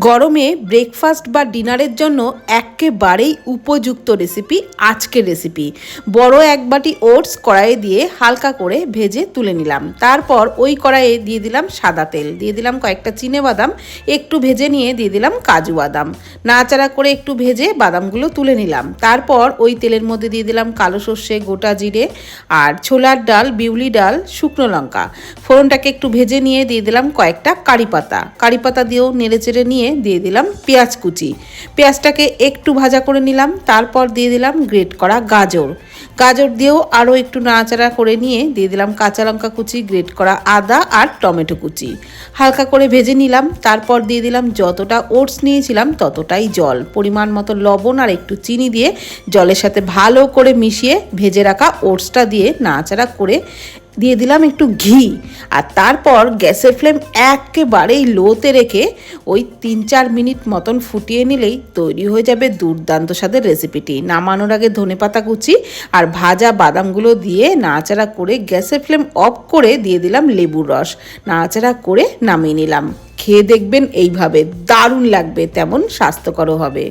গরমে ব্রেকফাস্ট বা ডিনারের জন্য একেবারেই উপযুক্ত রেসিপি আজকের রেসিপি। বড় এক বাটি ওটস কড়াইয়ে দিয়ে হালকা করে ভেজে তুলে নিলাম। তারপর ওই কড়াইয়ে দিয়ে দিলাম সাদা তেল, দিয়ে দিলাম কয়েকটা চিনেবাদাম, একটু ভেজে নিয়ে দিয়ে দিলাম কাজু বাদাম। নাড়াচাড়া করে একটু ভেজে বাদামগুলো তুলে নিলাম। তারপর ওই তেলের মধ্যে দিয়ে দিলাম কালো সর্ষে, গোটা জিরে আর ছোলার ডাল, বিউলি ডাল, শুকনো লঙ্কা। ফোড়নটাকে একটু ভেজে নিয়ে দিয়ে দিলাম কয়েকটা কারি পাতা দিয়েও নেড়েচেড়ে নিয়ে দিয়ে দিলাম পেঁয়াজ কুচি। পেঁয়াজটাকে একটু ভাজা করে নিলাম। তারপর দিয়ে দিলাম গ্রেট করা গাজর দিয়েও আরও একটু নাড়াচাড়া করে নিয়ে দিয়ে দিলাম কাঁচা লঙ্কা কুচি, গ্রেট করা আদা আর টমেটো কুচি। হালকা করে ভেজে নিলাম। তারপর দিয়ে দিলাম যতটা ওটস নিয়েছিলাম ততটাই জল, পরিমাণ মতো লবণ আর একটু চিনি দিয়ে জলের সাথে ভালো করে মিশিয়ে ভেজে রাখা ওটসটা দিয়ে নাড়াচাড়া করে দিয়ে দিলাম একটু ঘি। আর তারপর গ্যাসের ফ্লেম একেবারেই লোতে রেখে ওই 3-4 মিনিট মতন ফুটিয়ে নিলেই তৈরি হয়ে যাবে দুর্দান্ত স্বাদের রেসিপিটি। নামানোর আগে ধনেপাতা কুচি আর ভাজা বাদামগুলো দিয়ে নাড়াচাড়া করে গ্যাসের ফ্লেম অফ করে দিয়ে দিলাম লেবুর রস। নাড়াচাড়া করে নামিয়ে নিলাম। খেয়ে দেখবেন এইভাবে, দারুণ লাগবে, তেমন স্বাস্থ্যকরও হবে।